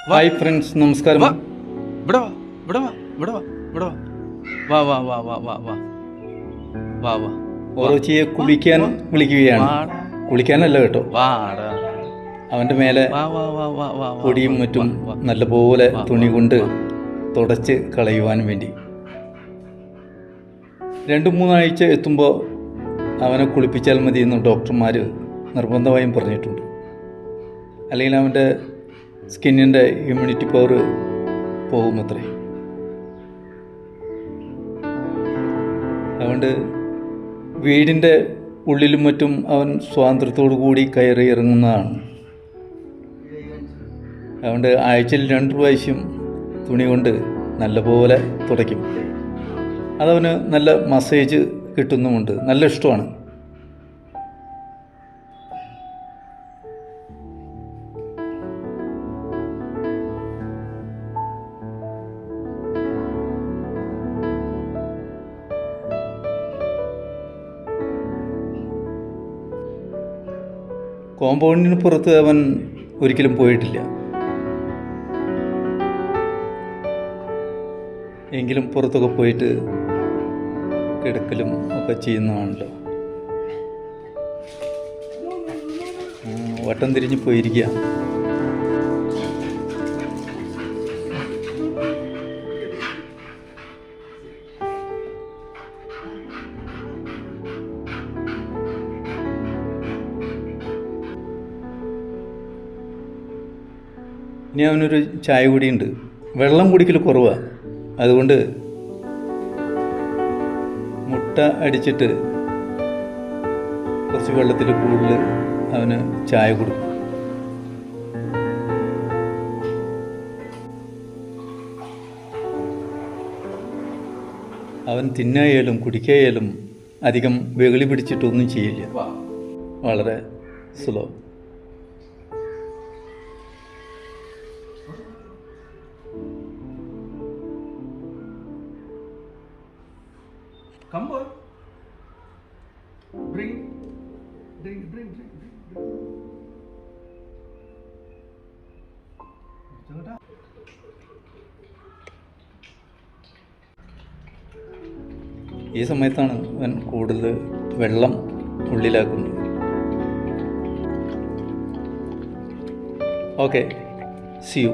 Hi friends, നമസ്കാരം. ഇവിടെ വാ, ഇവിടെ വാ, ഇവിടെ വാ, ഇവിടെ വാ. വാ വാ വാ വാ വാ വാ വാ വാ. ഓറോച്ചിയെ കുളിക്കാൻ വിളിക്കുകയാണ്. വാടാ, കുളിക്കാനല്ല കേട്ടോ, വാടാ. അവൻ്റെ മേലെ വാ വാ വാ വാ വാ വാ. പൊടിയും മറ്റും വാ. നല്ലപോലെ വാ, തുണി കൊണ്ട് വാ. തുടച്ച് കളയുവാൻ വേണ്ടി 2-3 ആഴ്ച എത്തുമ്പോൾ അവനെ കുളിപ്പിച്ചാൽ മതി എന്ന് ഡോക്ടർമാർ നിർബന്ധമായും പറഞ്ഞിട്ടുണ്ട്. അല്ലെങ്കിൽ അവൻ്റെ സ്കിന്നിൻ്റെ ഇമ്മ്യൂണിറ്റി പവർ പോകുമത്രേ. അതുകൊണ്ട് വീടിൻ്റെ ഉള്ളിലും മറ്റും അവൻ സ്വാതന്ത്ര്യത്തോടു കൂടി കയറി ഇറങ്ങുന്നതാണ്. അതുകൊണ്ട് ആഴ്ചയിൽ 2 പ്രാവശ്യം തുണി കൊണ്ട് നല്ലപോലെ തുടയ്ക്കും. അതവന് നല്ല മസാജ് കിട്ടുന്നുമുണ്ട്, നല്ല ഇഷ്ടമാണ്. കോമ്പൗണ്ടിന് പുറത്ത് അവൻ ഒരിക്കലും പോയിട്ടില്ല. എങ്കിലും പുറത്തൊക്കെ പോയിട്ട് കിടക്കലും ഒക്കെ ചെയ്യുന്നതാണല്ലോ. വട്ടം തിരിഞ്ഞ് പോയിരിക്കുക. ഇനി അവനൊരു ചായ കുടിയുണ്ട്. വെള്ളം കുടിക്കൽ കുറവാണ്. അതുകൊണ്ട് മുട്ട അടിച്ചിട്ട് കുറച്ച് വെള്ളത്തിൽ കൂടുതൽ അവന് ചായ കൊടുക്കും. അവൻ തിന്നായാലും കുടിക്കായാലും അധികം വെകളി പിടിച്ചിട്ടൊന്നും ചെയ്യില്ല. വളരെ സ്ലോ. Come boy. Bring. ഈ സമയത്താണ് അവൻ കൂടുതൽ വെള്ളം ഉള്ളിലാക്കുന്നത്. Okay, C U.